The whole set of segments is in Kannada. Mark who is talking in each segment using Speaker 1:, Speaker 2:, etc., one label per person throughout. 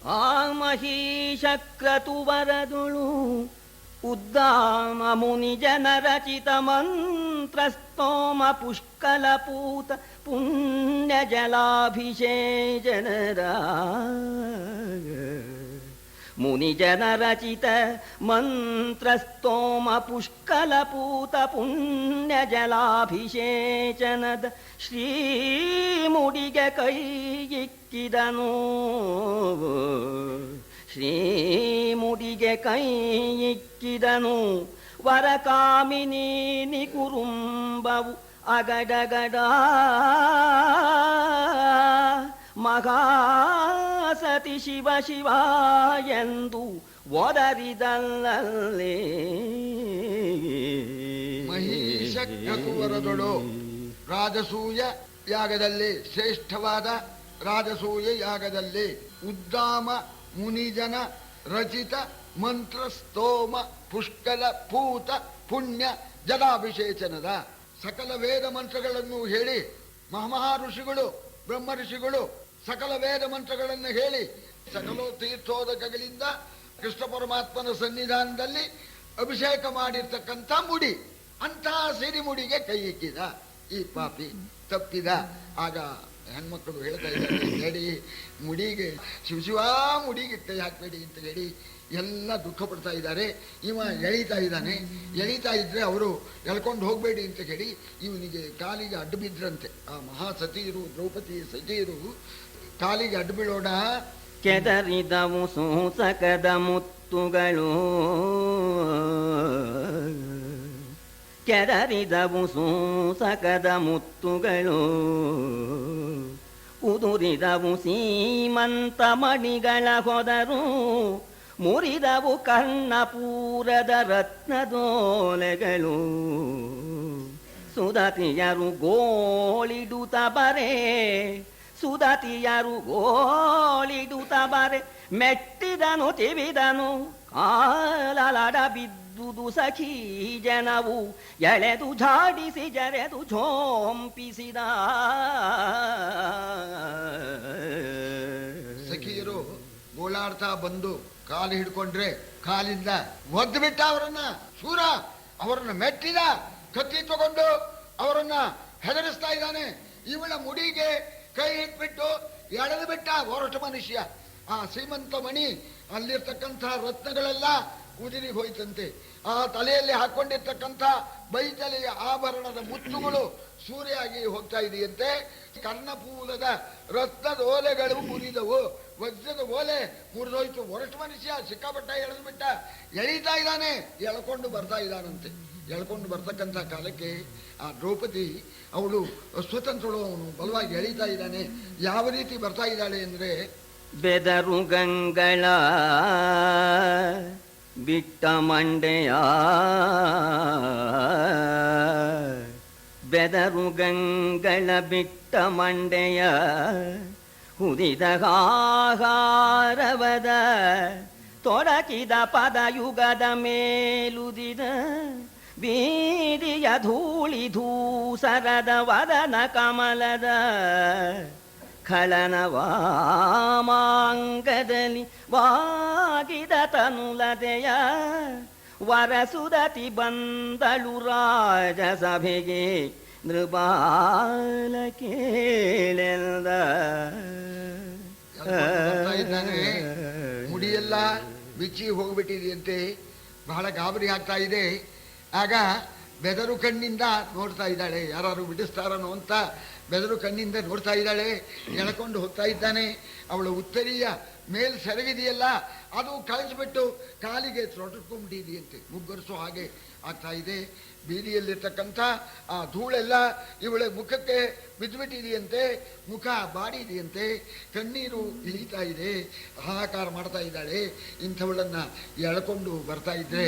Speaker 1: ಆ ಮಹೀಶಕ್ರತು ವರದುಳು ಉದ್ದಾಮ ಮುನಿ ಜನರಚಿತ ಮಂತ್ರಸ್ತೋಮ ಪುಷ್ಕಲಪೂತ ಪುಣ್ಯ ಜಲಾಭಿಷೇಚನರ ಮುನಿ ಜನರಚಿತ ಮಂತ್ರಸ್ತೋಮ ಪುಷ್ಕಲಪೂತ ಪುಣ್ಯ ಜಲಾಭಿಷೇಚನದ ಶ್ರೀ ಮುಡಿಗೆ ಕೈ ಇಕ್ಕಿದನು ಶ್ರೀ ಮುಡಿಗೆ ಕೈ ಇಕ್ಕಿದನು ವರಕಾಮಿನಿ ನಿಕುರುಂಬವು ಅಗಡಗಡ ಮಹಾಸತಿ ಶಿವ ಶಿವ ಎಂದು ಒದರಿದಲ್ಲೇ
Speaker 2: ಮಹೀಶಕ್ರತುವರದೊಳು ರಾಜಸೂಯ ಯಾಗದಲ್ಲಿ ಶ್ರೇಷ್ಠವಾದ ರಾಜಸೂಯ ಯಾಗದಲ್ಲಿ ಉದ್ದಾಮ ಮುನಿಜನ ರಚಿತ ಮಂತ್ರ ಸ್ತೋಮ ಪುಷ್ಕಲ ಪೂತ ಪುಣ್ಯ ಜಲಾಭಿಷೇಚನದ ಸಕಲ ವೇದ ಮಂತ್ರಗಳನ್ನು ಹೇಳಿ ಮಹಾ ಋಷಿಗಳು ಬ್ರಹ್ಮ ಋಷಿಗಳು ಸಕಲ ವೇದ ಮಂತ್ರಗಳನ್ನು ಹೇಳಿ ಸಕಲ ತೀರ್ಥೋದಕಗಳಿಂದ ಕೃಷ್ಣ ಪರಮಾತ್ಮನ ಸನ್ನಿಧಾನದಲ್ಲಿ ಅಭಿಷೇಕ ಮಾಡಿರ್ತಕ್ಕಂಥ ಮುಡಿ ಅಂತಹ ಸಿರಿಮುಡಿಗೆ ಕೈ ಇಕ್ಕಿದ ಈ ಪಾಪಿ ತಪ್ಪಿದ. ಆಗ ಹೆಣ್ಮಕ್ಕಳು ಹೇಳ್ತಾ ಇದ್ದಾರೆ, ಹೇಳಿ ಮುಡಿಗೆ ಶಿವ ಮುಡಿಗೆ ಕೈ ಹಾಕಬೇಡಿ ಅಂತ ಹೇಳಿ ಎಲ್ಲ ದುಃಖ ಪಡ್ತಾ ಇದ್ದಾರೆ. ಇವ ಎಳೀತಾ ಇದ್ದಾನೆ, ಎಳೀತಾ ಇದ್ರೆ ಅವರು ಎಳ್ಕೊಂಡು ಹೋಗಬೇಡಿ ಅಂತ ಹೇಳಿ ಇವನಿಗೆ ಕಾಲಿಗೆ ಅಡ್ಡು ಬಿದ್ರಂತೆ. ಆ ಮಹಾಸತಿಯರು ದ್ರೌಪದಿ ಸತಿಯರು ಕಾಲಿಗೆ ಅಡ್ಡು ಬೀಳೋಣ.
Speaker 1: ಕೆದರಿದವು ಸೂಸಕದ ಮುತ್ತುಗಳು, ಕೆದರಿದವು ಸೂಸಕದ ಮುತ್ತುಗಳು, ಉದುರಿದವು ಸೀಮಂತ ಮಣಿಗಳ ಹೊದರು, ಮುರಿದವು ಕರ್ಣಪೂರದ ರತ್ನದೋಲೆಗಳು. ಸುದತಿಯರು ಗೋಳಿಡುತ್ತ ಬರೆ, ಸುದತಿಯರು ಗೋಳಿಡುತ್ತ ಬರೆ, ಮೆಟ್ಟಿದನು ತಿವಿದನು ಕಾಲಲಡ ಬಿದ್ದುದು ಸಖಿ ಜನವು, ಎಳೆದು ಝಾಡಿಸಿ ಜರೆದು ಝೋಂಪಿಸಿದ.
Speaker 2: ಸಖಿಯರು ಗೋಳಾಡ್ತಾ ಬಂದು ಕಾಲು ಹಿಡ್ಕೊಂಡ್ರೆ ಕಾಲಿಂದ ಒದ್ದು ಬಿಟ್ಟ ಅವರನ್ನ. ಶೂರ ಅವರನ್ನ ಮೆಟ್ಟಿದ, ಕತ್ತಿ ತಗೊಂಡು ಅವರನ್ನ ಹೆದರಿಸ್ತಾ ಇದ್ದಾನೆ. ಇವಳ ಮುಡಿಗೆ ಕೈ ಇಟ್ಬಿಟ್ಟು ಎಳೆದು ಬಿಟ್ಟ ಹೊರಟ ಮನುಷ್ಯ. ಆ ಶ್ರೀಮಂತ ಮಣಿ ಅಲ್ಲಿರ್ತಕ್ಕಂಥ ರತ್ನಗಳೆಲ್ಲ ಉದಿರಿ ಹೋಯ್ತಂತೆ. ಆ ತಲೆಯಲ್ಲಿ ಹಾಕೊಂಡಿರ್ತಕ್ಕಂಥ ಬೈತಲೆಯ ಆಭರಣದ ಮುತ್ತುಗಳು ಸೂರ್ಯಾಗಿ ಹೋಗ್ತಾ ಇದೆಯಂತೆ. ಕರ್ಣಪೂಲದ ರತ್ನದ ಓಲೆಗಳು ಮುರಿದವು, ವಜ್ರದ ಓಲೆ ಮುರಿದೋಯ್ತು. ಹೊರಟು ಮನುಷ್ಯ ಸಿಕ್ಕಾಪಟ್ಟ ಎಳೆದು ಬಿಟ್ಟ, ಎಳೀತಾ ಇದ್ದಾನೆ, ಎಳ್ಕೊಂಡು ಬರ್ತಾ ಇದ್ದಾನಂತೆ. ಎಳ್ಕೊಂಡು ಬರ್ತಕ್ಕಂಥ ಕಾಲಕ್ಕೆ ಆ ದ್ರೌಪದಿ ಅವಳು ಸ್ವತಂತ್ರಳು, ಅವನು ಬಲವಾಗಿ ಎಳೀತಾ ಇದ್ದಾನೆ. ಯಾವ ರೀತಿ ಬರ್ತಾ ಇದ್ದಾಳೆ ಅಂದ್ರೆ,
Speaker 1: ಬೆದರು ಗಂಗಳ ಬಿಟ್ಟ ಮಂಡೆಯ, ಬೆದರು ಗಂಗಳ ಬಿಟ್ಟ ಮಂಡೆಯ, ಹುರಿದ ಆಹಾರವದ ತೊಡಕಿದ ಪದಯುಗದ ಮೇಲುದಿದ, ಬೀದಿಯ ಧೂಳಿ ಧೂಸರದ ವದನ ಕಮಲದ, ಖಳನ ವಾಮಾಂಗದಲ್ಲಿ ವಾಗಿದ ತನುಲದೆಯ, ವರಸುದತಿ ಬಂದಳು ರಾಜಸಭೆಗೆ ನೃಪಾಲ ಕೇಳೆಂದ.
Speaker 2: ಮುಡಿಯೆಲ್ಲ ಬಿಚ್ಚಿ ಹೋಗ್ಬಿಟ್ಟಿದೆಯಂತೆ, ಬಹಳ ಗಾಬರಿ ಆಗ್ತಾ ಇದೆ. ಆಗ ಬೆದರು ಕಣ್ಣಿಂದ ನೋಡ್ತಾ ಇದ್ದಾಳೆ, ಯಾರು ಬಿಡಿಸ್ತಾರನೋ ಅಂತ ಬೆದರು ಕಣ್ಣಿಂದ ನೋಡ್ತಾ ಇದ್ದಾಳೆ. ಎಳ್ಕೊಂಡು ಹೋಗ್ತಾ ಇದ್ದಾನೆ. ಅವಳ ಉತ್ತರೀಯ ಮೇಲ್ ಸೆರಗಿದೆಯಲ್ಲ ಅದು ಕಳಿಸ್ಬಿಟ್ಟು ಕಾಲಿಗೆ ತೊಡಕೊಂಡ್ಬಿಟ್ಟಿದೆಯಂತೆ, ಮುಗ್ಗರಿಸೋ ಹಾಗೆ ಆಗ್ತಾ ಇದೆ. ಬೀದಿಯಲ್ಲಿರ್ತಕ್ಕಂಥ ಆ ಧೂಳೆಲ್ಲ ಇವಳ ಮುಖಕ್ಕೆ ಬಿದ್ದುಬಿಟ್ಟಿದೆಯಂತೆ, ಮುಖ ಬಾಡಿದೆಯಂತೆ, ಕಣ್ಣೀರು ಇಳಿತಾ ಇದೆ, ಹಾಹಾಕಾರ ಮಾಡ್ತಾ ಇದ್ದಾಳೆ. ಇಂಥವಳನ್ನ ಎಳ್ಕೊಂಡು ಬರ್ತಾ ಇದ್ರೆ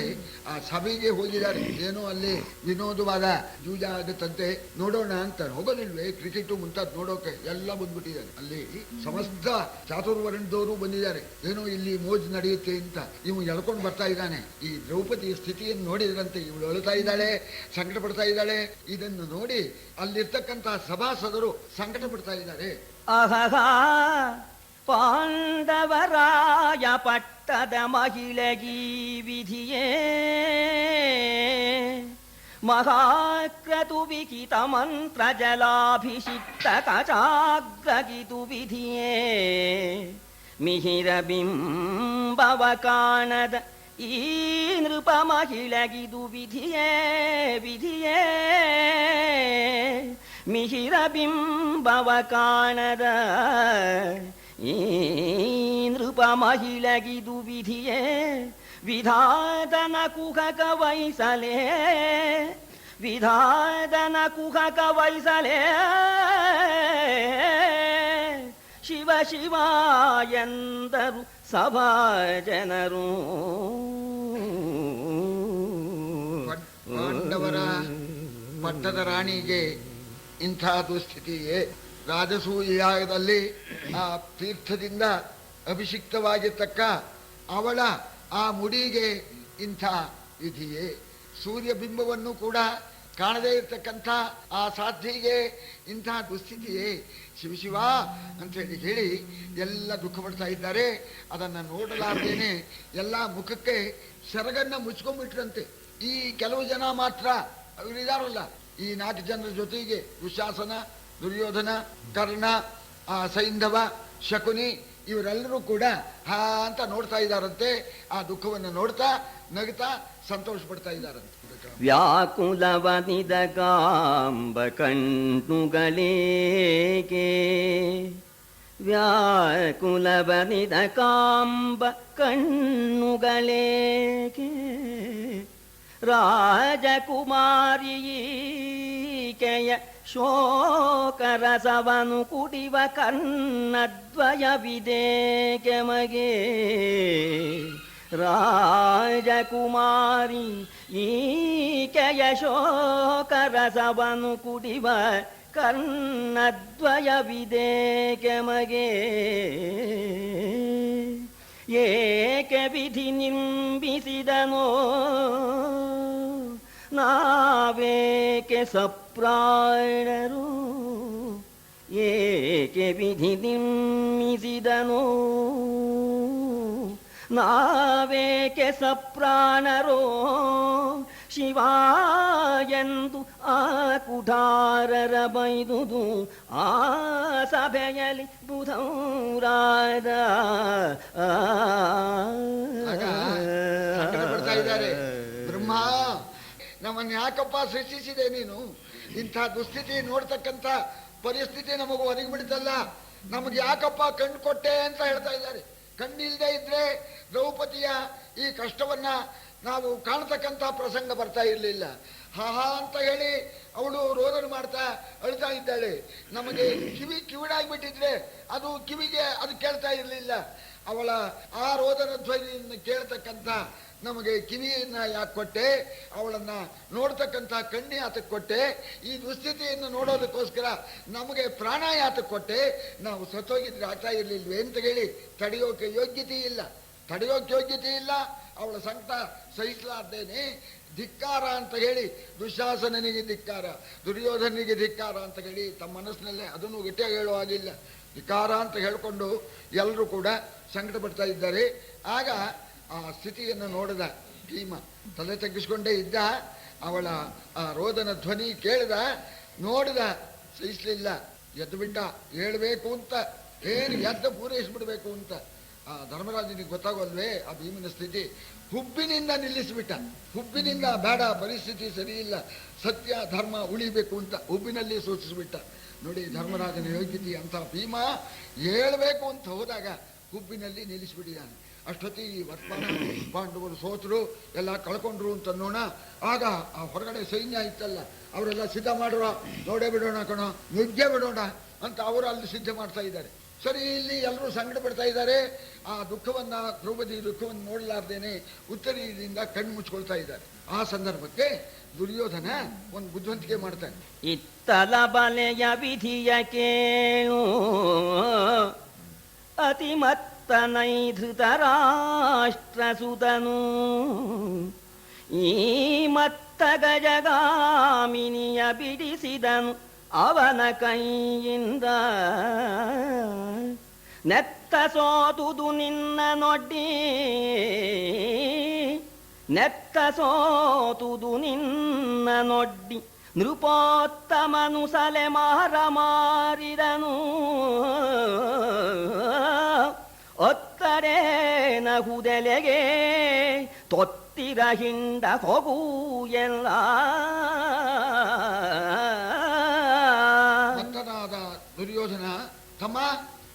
Speaker 2: ಆ ಸಭೆಗೆ ಹೋಗಿದ್ದಾರೆ. ಏನೋ ಅಲ್ಲಿ ವಿನೋದವಾದ ಜೂಜ ಆಗುತ್ತಂತೆ, ನೋಡೋಣ ಅಂತ. ಹೋಗೋದಿಲ್ವೇ ಕ್ರಿಕೆಟು ಮುಂತಾದ ನೋಡೋಕೆ ಎಲ್ಲ ಬಂದ್ಬಿಟ್ಟಿದ್ದಾರೆ. ಅಲ್ಲಿ ಸಮಸ್ತ ಚಾತುರ್ವರ್ಣದವರು ಬಂದಿದ್ದಾರೆ, ಏನೋ ಇಲ್ಲಿ ಮೋಜ್ ನಡೆಯುತ್ತೆ ಅಂತ. ಇವು ಎಳ್ಕೊಂಡು ಬರ್ತಾ ಇದ್ದಾನೆ. ಈ ದ್ರೌಪದಿ ಸ್ಥಿತಿಯನ್ನು ನೋಡಿದ್ರಂತೆ ಇವಳು ಅಳುತ್ತಾ ಇದ್ದಾಳೆ, ಸಂಕಟ ಪಡ್ತಾ ಇದ್ದಾಳೆ. ಇದನ್ನು ನೋಡಿ ಅಲ್ಲಿರ್ತಕ್ಕಂತಹ ಸಭಾಸದರು ಸಂಕಟ ಪಡ್ತಾ ಇದ್ದಾರೆ.
Speaker 1: ಅಹಹ ಪಾಂಡವರಾಜ ರಾಯಪಟ್ಟದ ಮಹಿಳೆಗೀ ವಿಧಿಯೇ ಮಹಾಕ್ರತು ವಿಹಿತ ಮಂತ್ರ ಜಲಾಭಿಷಿಕ್ತ ಕಚಾಗ್ರಗಿತು ವಿಧಿಯೇ ಮಿಹಿರ ಬಿಂಬವ ಕಾಣದ ಈ ನೃಪ ಮಹಿಳೆಗಿದು ವಿಧಿಯೇ ವಿಧಿಯೇ ಮಿಹಿರ ಬಿಂಬವ ಕಾಣದ ಈ ನೃಪ ಮಹಿಳೆಗಿದು ವಿಧಿಯೇ ವಿಧಾತನ ಕುಹಕ ವೈಸಲೇ ವಿಧಾತನ ಕುಹಕ ವೈಸಲೇ ಶಿವ ಶಿವ ಎಂದರು ಸಭಾ ಜನರು.
Speaker 2: ಪಾಂಡವರ ಪಟ್ಟದ ರಾಣಿಗೆ ಇಂಥ ದುಸ್ಥಿತಿಯೇ. ರಾಜಸೂಯಾಗದಲ್ಲಿ ಆ ತೀರ್ಥದಿಂದ ಅಭಿಷಿಕ್ತವಾಗಿರ್ತಕ್ಕ ಅವಳ ಆ ಮುಡಿಗೆ ಇಂಥ ವಿಧಿಯೇ. ಸೂರ್ಯಬಿಂಬವನ್ನು ಕೂಡ ಕಾಣದೇ ಇರ್ತಕ್ಕಂಥ ಆ ಸಾಧ್ವಿಗೆ ಇಂಥ ದುಸ್ಥಿತಿಯೇ. ಶಿವಶಿವ ಅಂತೇಳಿ ಹೇಳಿ ಎಲ್ಲ ದುಃಖ ಪಡ್ತಾ ಇದ್ದಾರೆ. ಅದನ್ನು ನೋಡಲಾರ್ದೇನೆ ಎಲ್ಲ ಮುಖಕ್ಕೆ ಸೆರಗನ್ನ ಮುಚ್ಕೊಂಡ್ಬಿಟ್ರಂತೆ. ಈ ಕೆಲವು ಜನ ಮಾತ್ರ ಅವರಿದಾರಲ್ಲ, ಈ 4 ಜನರ ಜೊತೆಗೆ ದುಶ್ಯಾಸನ, ದುರ್ಯೋಧನ, ಕರ್ಣ, ಸೈಂಧವ, ಶಕುನಿ ಇವರೆಲ್ಲರೂ ಕೂಡ ಹಾ ಅಂತ ನೋಡ್ತಾ ಇದ್ದಾರಂತೆ. ಆ ದುಃಖವನ್ನು ನೋಡ್ತಾ ನಗ್ತಾ ಸಂತೋಷ ಪಡ್ತಾ ಇದ್ದಾರಂತೆ.
Speaker 1: ವ್ಯಾಕುಲವನಿದ ಕಾಂಬ ಕಣ್ಣುಗಳೇಕೆ ವ್ಯಾಕುಲವನಿದ ಕಾಂಬ ಕಣ್ಣುಗಳೇಕೆ ರಾಜಕುಮಾರಿಯೀಕೆಯ ಶೋಕರಸವನು ಕುಡಿವ ಕರ್ಣದ್ವಯವಿದೇಕೆ ಮಗೆ ರಾಜಕುಮಾರಿ ಈಕೆಯ ಶೋಕರಸವನು ಕುಡಿವ ಕರ್ಣದ್ವಯವಿದೇಕೆ ಮಗೆ ಏಕೆ ವಿಧಿ ನಿಂಬಿಸಿದನೋ ನಾವೇಕೆ ಸಪ್ರಾಣರು ಏಕೆ ವಿಧಿ ನಿಂಬಿಸಿದನೋ ನಾವೇಕೆ ಸಪ್ರಾಣರೋ ಶಿವಾಯಂದು ಆ ಕುಠಾರರ ಬೈದುದು ಆ ಸಭೆಯಲ್ಲಿ ಬುಧೌರಾದ
Speaker 2: ಬ್ರಹ್ಮ ನಮ್ಮನ್ನು ಯಾಕಪ್ಪ ಸೃಷ್ಟಿಸಿದೆ ನೀನು? ಇಂಥ ದುಸ್ಥಿತಿ ನೋಡ್ತಕ್ಕಂಥ ಪರಿಸ್ಥಿತಿ ನಮಗೂ ಒದಗಿ ಬಿಡ್ತಲ್ಲ, ನಮಗೆ ಯಾಕಪ್ಪ ಕಣ್ಣು ಕೊಟ್ಟೆ ಅಂತ ಹೇಳ್ತಾ ಇದ್ದಾರೆ. ಕಣ್ಣಿಲ್ದೇ ಇದ್ರೆ ದ್ರೌಪದಿಯ ಈ ಕಷ್ಟವನ್ನ ನಾವು ಕಾಣ್ತಕ್ಕಂಥ ಪ್ರಸಂಗ ಬರ್ತಾ ಇರಲಿಲ್ಲ. ಹಾ ಅಂತ ಹೇಳಿ ಅವಳು ರೋದನ ಮಾಡ್ತಾ ಅಳ್ತಾ ಇದ್ದಾಳೆ. ನಮಗೆ ಕಿವಿಡಾಗ್ಬಿಟ್ಟಿದ್ರೆ ಅದು ಕಿವಿಗೆ ಅದು ಕೇಳ್ತಾ ಇರಲಿಲ್ಲ. ಅವಳ ಆ ರೋದನ ಧ್ವನಿಯನ್ನು ಕೇಳ್ತಕ್ಕಂಥ ನಮಗೆ ಕಿವಿಯನ್ನ ಯಾಕೆ ಕೊಟ್ಟೆ, ಅವಳನ್ನ ನೋಡ್ತಕ್ಕಂಥ ಕಣ್ಣಿ ಯಾತಕ್ಕೆ ಕೊಟ್ಟೆ, ಈ ದುಸ್ಥಿತಿಯನ್ನು ನೋಡೋದಕ್ಕೋಸ್ಕರ ನಮಗೆ ಪ್ರಾಣ ಯಾತಕ್ಕೆ ಕೊಟ್ಟೆ, ನಾವು ಸತ್ತೋಗಿದ್ರೆ ಆಗ್ತಾ ಇರ್ಲಿಲ್ವೇ ಅಂತ ಹೇಳಿ ತಡೆಯೋಕೆ ಯೋಗ್ಯತೆ ಇಲ್ಲ, ಅವಳ ಸಂಕಟ ಸಹಿಸಲಾರ್ದೇನೆ ಧಿಕ್ಕಾರ ಅಂತ ಹೇಳಿ ದುಶ್ಯಾಸನನಿಗೆ ಧಿಕ್ಕಾರ, ದುರ್ಯೋಧನಿಗೆ ಧಿಕ್ಕಾರ ಅಂತ ಹೇಳಿ ತಮ್ಮ ಮನಸ್ಸಿನಲ್ಲೇ ಅದನ್ನು ಗಟ್ಟಿಯಾಗಿ ಹೇಳುವ ಹಾಗಿಲ್ಲ, ಧಿಕ್ಕಾರ ಅಂತ ಹೇಳಿಕೊಂಡು ಎಲ್ಲರೂ ಕೂಡ ಸಂಕಟ ಪಡ್ತಾ ಇದ್ದಾರೆ. ಆಗ ಆ ಸ್ಥಿತಿಯನ್ನು ನೋಡಿದ ಭೀಮ ತಲೆ ತಗ್ಗಿಸ್ಕೊಂಡೇ ಇದ್ದ. ಅವಳ ಆ ರೋದನ ಧ್ವನಿ ಕೇಳಿದ, ನೋಡಿದ, ಸಹಿಸಲಿಲ್ಲ, ಎದ್ದು ಬಿಟ್ಟ. ಹೇಳ್ಬೇಕು ಅಂತ ಏನು ಎದ್ದು ಪೂರೈಸಿಬಿಡ್ಬೇಕು ಅಂತ ಆ ಧರ್ಮರಾಜನಿಗೆ ಗೊತ್ತಾಗೋಲ್ವೇ ಆ ಭೀಮನ ಸ್ಥಿತಿ. ಹುಬ್ಬಿನಿಂದ ನಿಲ್ಲಿಸಿಬಿಟ್ಟ. ಹುಬ್ಬಿನಿಂದ ಬೇಡ, ಪರಿಸ್ಥಿತಿ ಸರಿ ಇಲ್ಲ, ಸತ್ಯ ಧರ್ಮ ಉಳಿಬೇಕು ಅಂತ ಹುಬ್ಬಿನಲ್ಲಿ ಸೂಚಿಸಿಬಿಟ್ಟ. ನೋಡಿ ಧರ್ಮರಾಜನ ಯೋಗ್ಯತೆ ಅಂತ. ಭೀಮ ಹೇಳ್ಬೇಕು ಅಂತ ಹೋದಾಗ ಹುಬ್ಬಿನಲ್ಲಿ ನಿಲ್ಲಿಸಿಬಿಟ್ಟಿದ್ದಾನೆ. ಅಷ್ಟೊತ್ತಿಗೆ ವರ್ತಮಾನ ಪಾಂಡವರು ಸೋತರು, ಎಲ್ಲ ಕಳ್ಕೊಂಡ್ರು ಅಂತ ನೋಣ. ಆಗ ಆ ಹೊರಗಡೆ ಸೈನ್ಯ ಇತ್ತಲ್ಲ, ಅವರೆಲ್ಲ ಸಿದ್ಧ ಮಾಡುವ, ನೋಡೇ ಬಿಡೋಣ ಕಣೋ, ನುಗ್ಗೇ ಬಿಡೋಣ ಅಂತ ಅವರು ಅಲ್ಲಿ ಸಿದ್ಧ ಮಾಡ್ತಾ ಇದ್ದಾರೆ. ಸರಿ, ಇಲ್ಲಿ ಎಲ್ಲರೂ ಸಂಕಟ ಪಡ್ತಾ ಇದ್ದಾರೆ. ಆ ದುಃಖವನ್ನ, ದ್ರೌಪದಿ ದುಃಖವನ್ನು ನೋಡಲಾರ್ದೇನೆ ಉತ್ತರೀಯದಿಂದ ಕಣ್ಣು ಮುಚ್ಕೊಳ್ತಾ ಇದ್ದಾರೆ. ಆ ಸಂದರ್ಭಕ್ಕೆ ದುರ್ಯೋಧನ ಒಂದು ಬುದ್ಧಿವಂತಿಕೆ ಮಾಡ್ತಾನೆ.
Speaker 1: ಇತ್ತಲ ಬಲೆಯ ವಿಧಿಯ ಕೇಳು ಅತಿಮತ್ತನೈಧೃತ ರಾಷ್ಟ್ರಸುತನು ಈ ಮತ್ತ ಗಜಗಾಮಿನಿಯ ಬಿಡಿಸಿದನು ಅವನ ಕೈಯಿಂದ. ನೆತ್ತ ಸೋತುದು ನಿನ್ನ ನೊಡ್ಡಿ, ನೆತ್ತ ಸೋತುದು ನಿನ್ನ ನೊಡ್ಡಿ, ನೃಪೋತ್ತಮನು ಸಲೆ ಮಾರ ಮಾರಿದನು. ಒತ್ತರೆ ನಗುದೆಲೆಗೆ ತೊತ್ತಿರ ಹಿಂಡ ಹೋಗು ಎಲ್ಲ.
Speaker 2: ಭಕ್ತನಾದ ದುರ್ಯೋಧನ, ತಮ್ಮ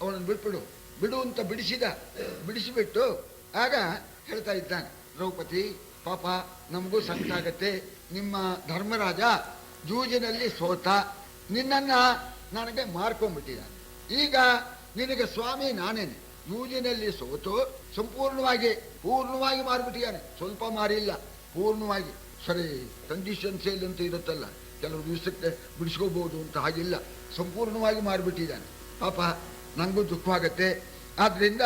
Speaker 2: ಅವನನ್ನು ಬಿಟ್ಬಿಡು ಬಿಡು ಅಂತ ಬಿಡಿಸಿಬಿಟ್ಟು ಆಗ ಹೇಳ್ತಾ ಇದ್ದಾನೆ, ದ್ರೌಪದಿ ಪಾಪ ನಮಗೂ ಸಂಕಟ ಆಗತ್ತೆ, ನಿಮ್ಮ ಧರ್ಮರಾಜ ಜೂಜಿನಲ್ಲಿ ಸೋತ, ನಿನ್ನನ್ನ ನನಗೆ ಮಾರ್ಕೊಂಡ್ಬಿಟ್ಟಿದ್ದಾನೆ, ಈಗ ನಿನಗೆ ಸ್ವಾಮಿ ನಾನೇನೆ. ಜೂಜಿನಲ್ಲಿ ಸೋತು ಪೂರ್ಣವಾಗಿ ಮಾರ್ಬಿಟ್ಟಿದ್ದಾನೆ, ಸ್ವಲ್ಪ ಮಾರಿಲ್ಲ, ಪೂರ್ಣವಾಗಿ. ಸರಿ, ಕಂಡೀಷನ್ ಸೇಲ್ ಅಂತ ಇರುತ್ತಲ್ಲ, ಕೆಲವು ದಿವಸಕ್ಕೆ ಬಿಡಿಸ್ಕೋಬಹುದು ಅಂತ, ಹಾಗಿಲ್ಲ, ಸಂಪೂರ್ಣವಾಗಿ ಮಾರ್ಬಿಟ್ಟಿದ್ದಾನೆ. ಪಾಪ ನನಗೂ ದುಃಖವಾಗತ್ತೆ, ಆದ್ರಿಂದ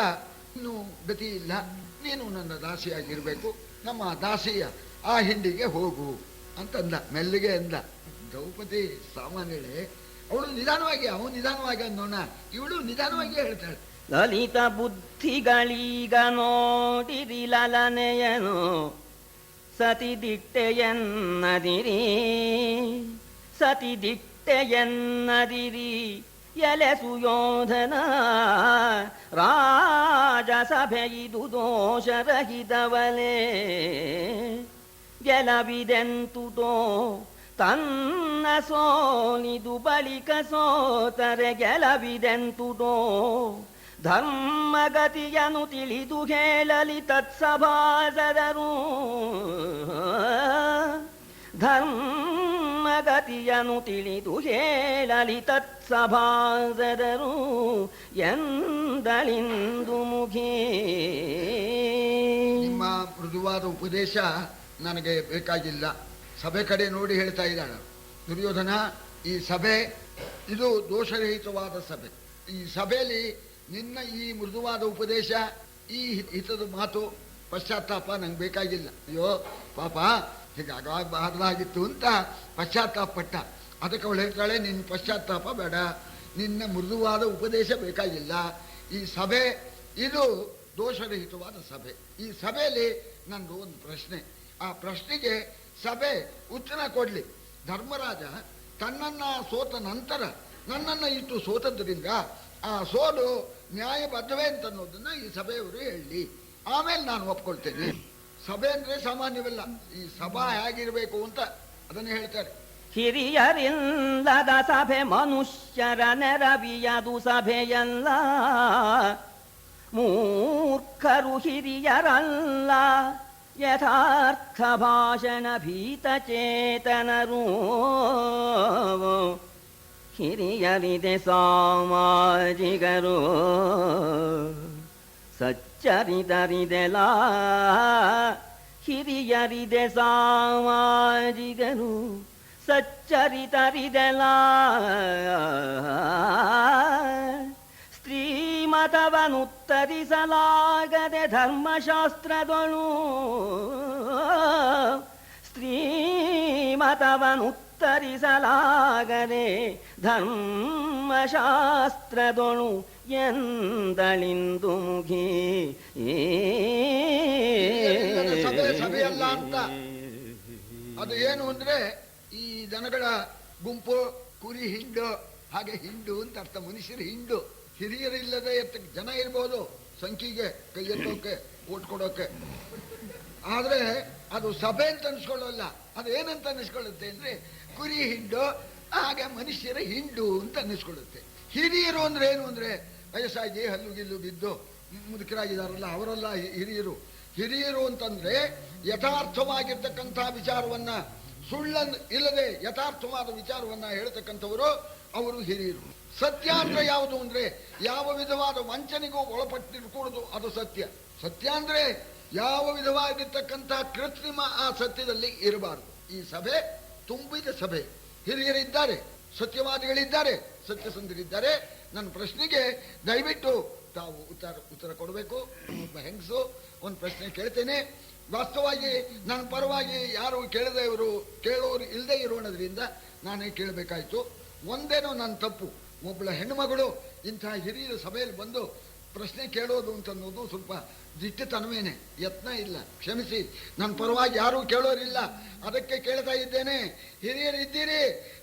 Speaker 2: ಇನ್ನೂ ಗತಿ ಇಲ್ಲ, ನೀನು ನನ್ನ ದಾಸಿಯಾಗಿರ್ಬೇಕು, ನಮ್ಮ ದಾಸಿಯ ಆ ಹಿಂಡಿಗೆ ಹೋಗು ಅಂತಂದ, ಮೆಲ್ಲಿಗೆ ಅಂದ. ದ್ರೌಪದಿ ಸಾಮಾನ್ಯಳೆ, ಅವಳು ನಿಧಾನವಾಗಿ ಅನ್ನೋಣ, ಇವಳು ನಿಧಾನವಾಗಿ ಹೇಳ್ತಾಳೆ.
Speaker 1: ಲಲಿತ ಬುದ್ಧಿಗಳೀಗ ನೋಡಿರಿ ಲಲನೆಯನು, ಸತಿದಿಟ್ಟೆಯನ್ನದಿರಿ ಸತಿದಿಟ್ಟೆಯನ್ನದಿರಿ ಎಲೆ ಸುಯೋಧನ. ರಾಜಸಭೆಯಿದು ದೋಷರಹಿತವಲೇ, ಗೆಲವಿದೆಂತುದೋ ತನ್ನ ಸೋಲಿದು ಬಳಿಕ ಸೋತರೆ ಗೆಲವಿದೆಂತುದೋ. ಧರ್ಮಗತಿಯನು ತಿಳಿದು ಹೇಳಲಿ ತತ್ಸಭಾಸದರು, ಧರ್ಮಗತಿಯನು ತಿಳಿದು ಹೇಳಲಿ ತತ್ಸಭಾಸದರು ಎಂದಳಿಂದು ಮುಖಿ.
Speaker 2: ನಿಮ್ಮ ಮೃದುವಾದ ಉಪದೇಶ ನನಗೆ ಬೇಕಾಗಿಲ್ಲ, ಸಭೆ ಕಡೆ ನೋಡಿ ಹೇಳ್ತಾ ಇದ್ದಾಳೆ ದುರ್ಯೋಧನ. ಈ ಸಭೆ ಇದು ದೋಷರಹಿತವಾದ ಸಭೆ, ಈ ಸಭೆಯಲ್ಲಿ ನಿನ್ನ ಈ ಮೃದುವಾದ ಉಪದೇಶ, ಈ ಹಿತದ ಮಾತು, ಪಶ್ಚಾತ್ತಾಪ ನಂಗೆ ಬೇಕಾಗಿಲ್ಲ. ಅಯ್ಯೋ ಪಾಪ ಹೀಗಾಗಬಾರ್ದಾಗಿತ್ತು ಅಂತ ಪಶ್ಚಾತ್ತಾಪ ಪಟ್ಟ. ಅದಕ್ಕೆ ಅವಳು ಹೇಳ್ತಾಳೆ, ನಿನ್ನ ಪಶ್ಚಾತ್ತಾಪ ಬೇಡ, ನಿನ್ನ ಮೃದುವಾದ ಉಪದೇಶ ಬೇಕಾಗಿಲ್ಲ. ಈ ಸಭೆ ಇದು ದೋಷರಹಿತವಾದ ಸಭೆ. ಈ ಸಭೆಯಲ್ಲಿ ನಂದು ಒಂದು ಪ್ರಶ್ನೆ, ಆ ಪ್ರಶ್ನೆಗೆ ಸಭೆ ಉತ್ತರ ಕೊಡ್ಲಿ. ಧರ್ಮರಾಜ ತನ್ನನ್ನ ಸೋತ ನಂತರ ನನ್ನನ್ನು ಇಟ್ಟು ಸೋತದ್ರಿಂದ ಆ ಸೋಲು ನ್ಯಾಯಬದ್ಧವೇ ಅಂತ ಅನ್ನೋದನ್ನ ಈ ಸಭೆಯವರು ಹೇಳಿ, ಆಮೇಲೆ ನಾನು ಒಪ್ಕೊಳ್ತೇನೆ. ಸಭೆ ಅಂದ್ರೆ ಸಾಮಾನ್ಯವಲ್ಲ, ಈ ಸಭಾ ಹೇಗಿರ್ಬೇಕು ಅಂತ ಅದನ್ನು ಹೇಳ್ತಾರೆ.
Speaker 1: ಹಿರಿಯರಿಲ್ಲದ ಸಭೆ ಮನುಷ್ಯರ ನೆರವಿಯದು ಸಭೆಯಲ್ಲ, ಮೂರ್ಖರು ಹಿರಿಯರಲ್ಲ, ಯಥಾರ್ಥ ಭಾಷಣ ಭೀತ ಚೇತನರು. ಹಿರಿಯರಿದೆ ಸಾಮಾಜಿಗರು, ಸಚ್ಚರಿತರಿದೆಲ. ಹಿರಿಯರಿದೆ ಸಾಮಾಜಿಗರು, ಸಚ್ಚರಿತರಿದೆಲ. ಸ್ತ್ರೀಮತವನುತ್ತರಿಸಲಾಗದೆ ಧರ್ಮಶಾಸ್ತ್ರದೊಳು, ಸ್ತ್ರೀಮತವನುತ್ತರಿಸಲಾಗದೆ ಧರ್ಮಶಾಸ್ತ್ರದೊಳು ಎಂದಳಿಂದು ಮುಗಿ.
Speaker 2: ಸಭೆಯಲ್ಲ ಅಂತ ಅದು ಏನು ಅಂದ್ರೆ, ಈ ದನಗಳ ಗುಂಪು, ಕುರಿ ಹಿಂಡು, ಹಾಗೆ ಹಿಂಡು ಅಂತ ಅರ್ಥ, ಮನುಷ್ಯರ ಹಿಂಡು. ಹಿರಿಯರಿಲ್ಲದೆ ಜನ ಇರ್ಬೋದು ಸಂಖ್ಯೆಗೆ, ಕೈ ಎತ್ತೋಕೆ, ಓಟ್ ಕೊಡೋಕೆ, ಆದ್ರೆ ಅದು ಸಭೆ ಅಂತ ಅನ್ಸ್ಕೊಳ್ಳಲ್ಲ. ಅದು ಏನಂತ ಅನ್ನಿಸ್ಕೊಳ್ಳುತ್ತೆ ಅಂದ್ರೆ, ಕುರಿ ಹಿಂಡು, ಹಾಗೆ ಮನುಷ್ಯರ ಹಿಂಡು ಅಂತ ಅನ್ನಿಸ್ಕೊಳ್ಳುತ್ತೆ. ಹಿರಿಯರು ಅಂದ್ರೆ ಏನು ಅಂದ್ರೆ, ವಯಸ್ಸಾಗಿ ಹಲ್ಲು ಗಿಲ್ಲು ಬಿದ್ದು ಮುದುಕರಾಗಿದ್ದಾರಲ್ಲ ಅವರೆಲ್ಲ ಹಿರಿಯರು. ಹಿರಿಯರು ಅಂತಂದ್ರೆ ಯಥಾರ್ಥವಾಗಿರ್ತಕ್ಕಂಥ ವಿಚಾರವನ್ನ, ಸುಳ್ಳನ್ನು ಇಲ್ಲದೆ ಯಥಾರ್ಥವಾದ ವಿಚಾರವನ್ನ ಹೇಳ್ತಕ್ಕಂಥವರು ಅವರು ಹಿರಿಯರು. ಸತ್ಯ ಅಂದ್ರೆ ಯಾವುದು ಅಂದ್ರೆ, ಯಾವ ವಿಧವಾದ ವಂಚನೆಗೂ ಒಳಪಟ್ಟಿರಕೂಡದು, ಅದು ಸತ್ಯ. ಸತ್ಯ ಅಂದ್ರೆ ಯಾವ ವಿಧವಾಗಿರ್ತಕ್ಕಂಥ ಕೃತ್ರಿಮ ಆ ಸತ್ಯದಲ್ಲಿ ಇರಬಾರದು. ಈ ಸಭೆ ತುಂಬಿದ ಸಭೆ, ಹಿರಿಯರಿದ್ದಾರೆ, ಸತ್ಯವಾದಿಗಳಿದ್ದಾರೆ, ಸತ್ಯಸಂಧರಿದ್ದಾರೆ. ನನ್ನ ಪ್ರಶ್ನೆಗೆ ದಯವಿಟ್ಟು ತಾವು ಉತ್ತರ ಕೊಡಬೇಕು. ಒಬ್ಬ ಹೆಂಗಸು ಒಂದು ಪ್ರಶ್ನೆ ಕೇಳ್ತೇನೆ, ವಾಸ್ತವವಾಗಿ ನನ್ನ ಪರವಾಗಿ ಯಾರು ಕೇಳೋರು ಇಲ್ಲದೆ ಇರೋಣದ್ರಿಂದ ನಾನೇ ಕೇಳಬೇಕಾಯ್ತು. ಒಂದೇನೋ ನನ್ನ ತಪ್ಪು, ಒಬ್ಬಳ ಹೆಣ್ಣುಮಗಳು ಇಂತಹ ಹಿರಿಯರ ಸಭೆಯಲ್ಲಿ ಬಂದು ಪ್ರಶ್ನೆ ಕೇಳೋದು ಅಂತನ್ನೋದು ಸ್ವಲ್ಪ ದಿಟ್ಟತನವೇನೆ, ಯತ್ನ ಇಲ್ಲ, ಕ್ಷಮಿಸಿ. ನನ್ನ ಪರವಾಗಿ ಯಾರೂ ಕೇಳೋರಿಲ್ಲ, ಅದಕ್ಕೆ ಕೇಳ್ತಾ ಇದ್ದೇನೆ. ಹಿರಿಯರಿದ್ದೀರಿ,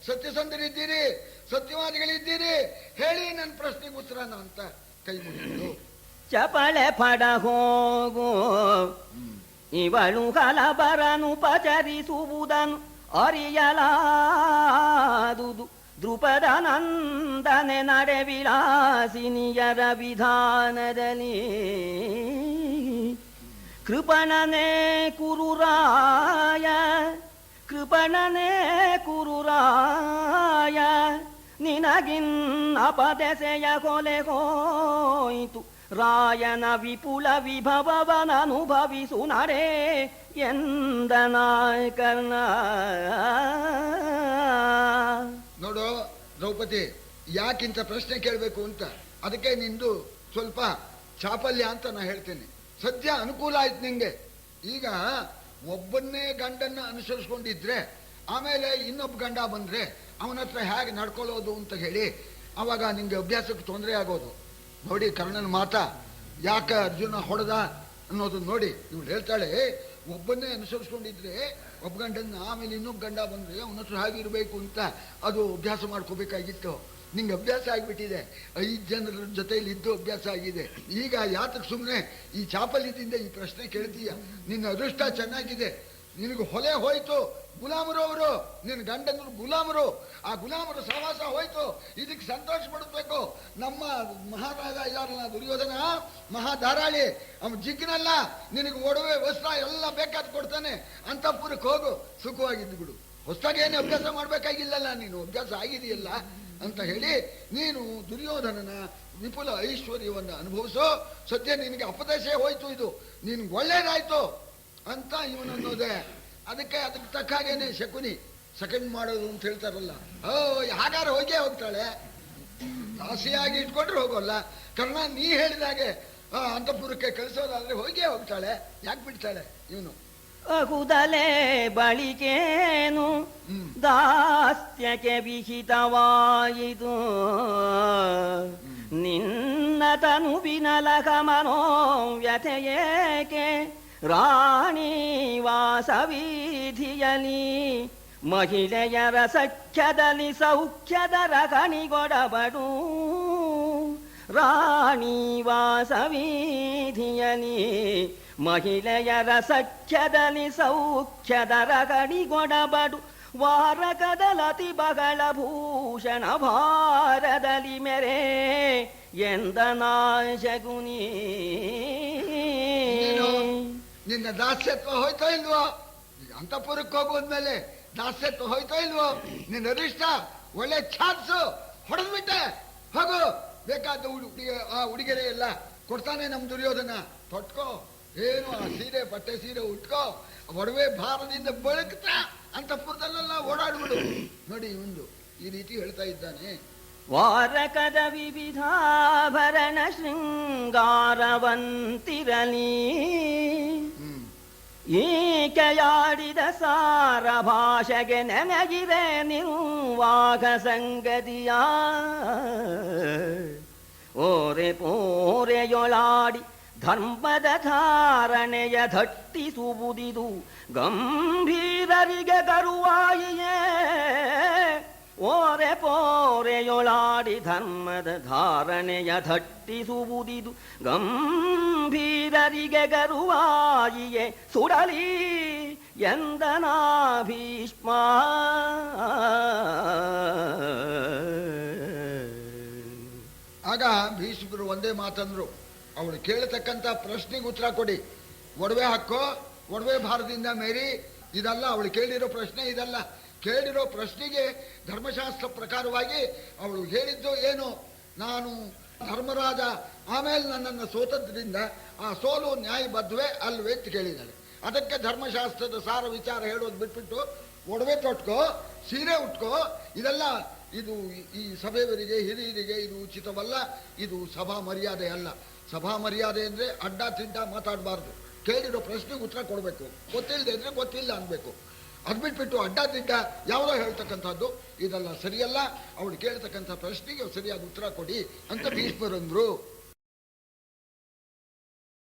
Speaker 2: ಸತ್ಯಸಂಧರಿದ್ದೀರಿ, ಸತ್ಯವಾದಿಗಳಿದ್ದೀರಿ, ಹೇಳಿ ನನ್ನ ಪ್ರಶ್ನೆಗೆ ಉತ್ತರನ ಅಂತ ಕೈ ಮುಗಿದು
Speaker 1: ಚಪಳೆ ಪಡ ಹೋಗು ಇವಳು ಕಲಬರನು ಪಚರಿಸುವುದನ್ನು ಅರಿಯಲಾದುದು. ದ್ರುಪದ ನಂದನೆ ನಡೆ ವಿಲಾಸಿನಿಯರ ವಿಧಾನದಲ್ಲಿ ಕೃಪಣನೇ ಕುರುರಾಯ, ಕೃಪಣನೇ ಕುರುರಾಯ, ನಿನಗಿನ್ನಪದೆಸೆಯ ಕೊಲೆ ಹೋಯಿತು. ರಾಯನ ವಿಪುಲ ವಿಭವವನನುಭವಿಸು ನಡೆ ಎಂದ ನಾಯಕರ್ಣ.
Speaker 2: ನೋಡು ದ್ರೌಪದಿ, ಯಾಕಿಂತ ಪ್ರಶ್ನೆ ಕೇಳಬೇಕು ಅಂತ, ಅದಕ್ಕೆ ನಿಂದು ಸ್ವಲ್ಪ ಚಾಪಲ್ಯ ಅಂತ ನಾ ಹೇಳ್ತೇನೆ. ಸದ್ಯ ಅನುಕೂಲ ಆಯ್ತು ನಿಂಗೆ. ಈಗ ಒಬ್ಬನ್ನೇ ಗಂಡನ್ನ ಅನುಸರಿಸ್ಕೊಂಡಿದ್ರೆ ಆಮೇಲೆ ಇನ್ನೊಬ್ಬ ಗಂಡ ಬಂದ್ರೆ ಅವನ ಹತ್ರ ಹೇಗೆ ನಡ್ಕೊಳ್ಳೋದು ಅಂತ ಹೇಳಿ ಅವಾಗ ನಿಂಗೆ ಅಭ್ಯಾಸಕ್ಕೆ ತೊಂದರೆ ಆಗೋದು. ನೋಡಿ ಕರ್ಣನ ಮಾತಾ ಯಾಕೆ ಅರ್ಜುನ ಹೊಡೆದ ಅನ್ನೋದು ನೋಡಿ. ಇವಳು ಹೇಳ್ತಾಳೆ, ಒಬ್ಬನ್ನೇ ಅನುಸರಿಸ್ಕೊಂಡಿದ್ರೆ ಒಬ್ಬ ಗಂಡನ್ನ ಆಮೇಲೆ ಇನ್ನೊಬ್ಬ ಗಂಡ ಬಂದ್ರೆ ಅವನ ಹತ್ರ ಹಾಗಿರ್ಬೇಕು ಅಂತ ಅದು ಅಭ್ಯಾಸ ಮಾಡ್ಕೋಬೇಕಾಗಿತ್ತು. ನಿಂಗೆ ಅಭ್ಯಾಸ ಆಗಿಬಿಟ್ಟಿದೆ, 5 ಜನರ ಜೊತೆಯಲ್ಲಿ ಇದ್ದು ಅಭ್ಯಾಸ ಆಗಿದೆ. ಈಗ ಯಾತಕ್ಕೆ ಸುಮ್ಮನೆ ಈ ಚಾಪಲ್ಯದಿಂದ ಈ ಪ್ರಶ್ನೆ ಕೇಳ್ತೀಯ? ನಿನ್ನ ಅದೃಷ್ಟ ಚೆನ್ನಾಗಿದೆ, ನಿನಗೆ ಹೊಲೆ ಹೋಯ್ತು. ಗುಲಾಮರು ಅವರು, ನಿನ್ನ ಗಂಡನರು ಗುಲಾಮರು, ಆ ಗುಲಾಮರ ಸಹವಾಸ ಹೋಯ್ತು. ಇದಕ್ಕೆ ಸಂತೋಷ ಪಡಬೇಕು. ನಮ್ಮ ಮಹಾರಾಜ ಇದಾರಲ್ಲ ದುರ್ಯೋಧನ, ಮಹಾಧಾರಾಳಿ, ಅವನು ಜಿಗ್ನಲ್ಲ, ನಿನಗೆ ಒಡವೆ ವಸ್ತ್ರ ಎಲ್ಲ ಬೇಕಾದ ಕೊಡ್ತಾನೆ. ಅಂತಃಪುರಕ್ಕೆ ಹೋಗು, ಸುಖವಾಗಿದ್ದು ಬಿಡು. ಹೊಸದಾಗಿ ಏನು ಅಭ್ಯಾಸ ಮಾಡ್ಬೇಕಾಗಿಲ್ಲಲ್ಲ, ನೀನು ಅಭ್ಯಾಸ ಆಗಿದೆಯಲ್ಲ ಅಂತ ಹೇಳಿ ನೀನು ದುರ್ಯೋಧನನ ವಿಪುಲ ಐಶ್ವರ್ಯವನ್ನು ಅನುಭವಿಸೋ. ಸದ್ಯ ನಿನಗೆ ಅಪದೇಶ ಹೋಯ್ತು, ಇದು ನಿನ್ಗೆ ಒಳ್ಳೇದಾಯ್ತು ಅಂತ ಇವನನ್ನೋದೆ. ಅದಕ್ಕೆ ತಕ್ಕ ಹಾಗೇನೆ ಶಕುನಿ ಸೆಕೆಂಡ್ ಮಾಡೋದು ಅಂತ ಹೇಳ್ತಾರಲ್ಲ. ಹಾಗಾದ್ರೆ ಹೋಗೇ ಹೋಗ್ತಾಳೆ, ದಾಸಿಯಾಗಿ ಇಟ್ಕೊಂಡ್ರೆ ಹೋಗೋಲ್ಲ. ಕರ್ಣ ನೀ ಹೇಳಿದಾಗೆ ಅಂತಃಪುರಕ್ಕೆ ಕಳಿಸೋದಾದ್ರೆ ಹೋಗೇ ಹೋಗ್ತಾಳೆ, ಯಾಕೆ ಬಿಡ್ತಾಳೆ? ಇವನು
Speaker 1: ಅಹುದಲೇ ಬಳಿಕೇನು ದಾಸ್ಯಕ್ಕೆ ವಿಹಿತವಾಯಿತು. ನಿನ್ನ ತನುವಿನಲಕ ಮನೋವ್ಯಥೆಯೇಕೆ ರಾಣಿ ವಾಸವೀಧಿಯಲಿ ಮಹಿಳೆಯರ ಸಖ್ಯದಲ್ಲಿ ಸೌಖ್ಯದ ರಕಣಿಗೊಡಬಡು. ರಾಣಿ ವಾಸವೀಧಿಯಲಿ ಮಹಿಳೆಯರ ಸಖ್ಯದಲ್ಲಿ ಸೌಖ್ಯದ ರಕಣಿಗೊಡಬಡು. ವಾರಕದಲತಿ ಬಗಳ ಭೂಷಣ ಭಾರದಲ್ಲಿ ಮೆರೆ ಎಂದ ನಾಶಗುನಿ.
Speaker 2: ನಿನ್ನ ದಾಸ್ಯತ್ವ ಹೋಯ್ತೋ ಇಲ್ವೋ? ಈಗ ಅಂತಃಪುರಕ್ಕೆ ಹೋಗೋದ್ಮೇಲೆ ದಾಸ್ಯತ್ವ ಹೋಯ್ತೋ ಇಲ್ವೋ? ನಿನ್ನ ಅರಿಷ್ಟ ಒಳ್ಳೆ ಚಾನ್ಸು ಹೊಡೆದ್ಬಿಟ್ಟೆ. ಹೋಗು, ಬೇಕಾದ ಆ ಉಡುಗೆರೆ ಎಲ್ಲ ಕೊಡ್ತಾನೆ ನಮ್ಮ ದುರ್ಯೋಧನ. ತೊಟ್ಕೋ, ಏನು ಆ ಸೀರೆ ಬಟ್ಟೆ ಸೀರೆ ಉಟ್ಕೋ, ಒಡವೆ ಭಾರದಿಂದ ಬೆಳಗ್ತಾ ಅಂತಃಪುರದಲ್ಲೆಲ್ಲ ಓಡಾಡ್ಬಿಡು. ನೋಡಿ ಒಂದು ಈ ರೀತಿ ಹೇಳ್ತಾ ಇದ್ದಾನೆ.
Speaker 1: ವಾರಕದ ವಿವಿಧಾಭರಣ ಶೃಂಗಾರವಂತಿರಲಿ ಈಕೆಯಾಡಿದ ಸಾರ ಭಾಷೆಗೆ ನೆನಗಿದೆ ನಿರುವಾಗ ಸಂಗತಿಯ. ಓರೆ ಪೋರೆಯೊಳಾಡಿ ಧರ್ಮದ ಧಾರಣೆಯ ಧಟ್ಟಿಸುವುದಿದು ಗಂಭೀರರಿಗೆ ಗರುವಾಯಿಯೇ. ಓರೆ ಪೋರೆಯೊಳಾಡಿ ಧರ್ಮದ ಧಾರಣೆಯ ಧಟ್ಟಿಸುವುದಿದು ಗಂಭೀರರಿಗೆ ಗರುವಾಯಿಯೇ. ಸುಡಲಿ ಎಂದನಾ ಭೀಷ್ಮ.
Speaker 2: ಆಗ ಭೀಷ್ಮರು ಒಂದೇ ಮಾತಂದ್ರು, ಅವಳು ಕೇಳತಕ್ಕಂಥ ಪ್ರಶ್ನೆಗೆ ಉತ್ತರ ಕೊಡಿ. ಒಡವೆ ಹಾಕೋ, ಒಡವೆ ಭಾರದಿಂದ ಮೇರಿ, ಇದಲ್ಲ ಅವಳು ಕೇಳಿರೋ ಪ್ರಶ್ನೆ. ಇದಲ್ಲ ಕೇಳಿರೋ ಪ್ರಶ್ನೆಗೆ ಧರ್ಮಶಾಸ್ತ್ರ ಪ್ರಕಾರವಾಗಿ ಅವಳು ಹೇಳಿದ್ದು ಏನು? ನಾನು ಧರ್ಮರಾಜ ಆಮೇಲೆ ನನ್ನನ್ನು ಸೋತದ್ರಿಂದ ಆ ಸೋಲು ನ್ಯಾಯಬದ್ಧವೇ ಅಲ್ವೇ ಅಂತ ಕೇಳಿದ್ದಾಳೆ. ಅದಕ್ಕೆ ಧರ್ಮಶಾಸ್ತ್ರದ ಸಾರ ವಿಚಾರ ಹೇಳೋದು ಬಿಟ್ಬಿಟ್ಟು ಒಡವೆ ತೊಟ್ಕೋ, ಸೀರೆ ಉಟ್ಕೋ, ಇದೆಲ್ಲ ಇದು ಈ ಸಭೆಯವರಿಗೆ ಹಿರಿಯರಿಗೆ ಇದು ಉಚಿತವಲ್ಲ. ಇದು ಸಭಾ ಮರ್ಯಾದೆ ಅಲ್ಲ. ಸಭಾ ಮರ್ಯಾದೆ ಅಂದರೆ ಅಡ್ಡ ತಿಡ್ಡ ಮಾತಾಡಬಾರ್ದು. ಕೇಳಿರೋ ಪ್ರಶ್ನೆಗೆ ಉತ್ತರ ಕೊಡಬೇಕು. ಗೊತ್ತಿಲ್ಲದೆ ಇದ್ರೆ ಗೊತ್ತಿಲ್ಲ ಅನ್ಬೇಕು. ಅದು ಬಿಟ್ಬಿಟ್ಟು ಅಡ್ಡ ತಿಡ್ಡ ಯಾವುದೋ ಹೇಳ್ತಕ್ಕಂಥದ್ದು ಇದೆಲ್ಲ ಸರಿಯಲ್ಲ. ಅವಳು ಕೇಳ್ತಕ್ಕಂಥ ಪ್ರಶ್ನೆಗೆ ಸರಿಯಾದ ಉತ್ತರ ಕೊಡಿ ಅಂತ ಭೀಷ್ಮರಂದ್ರು.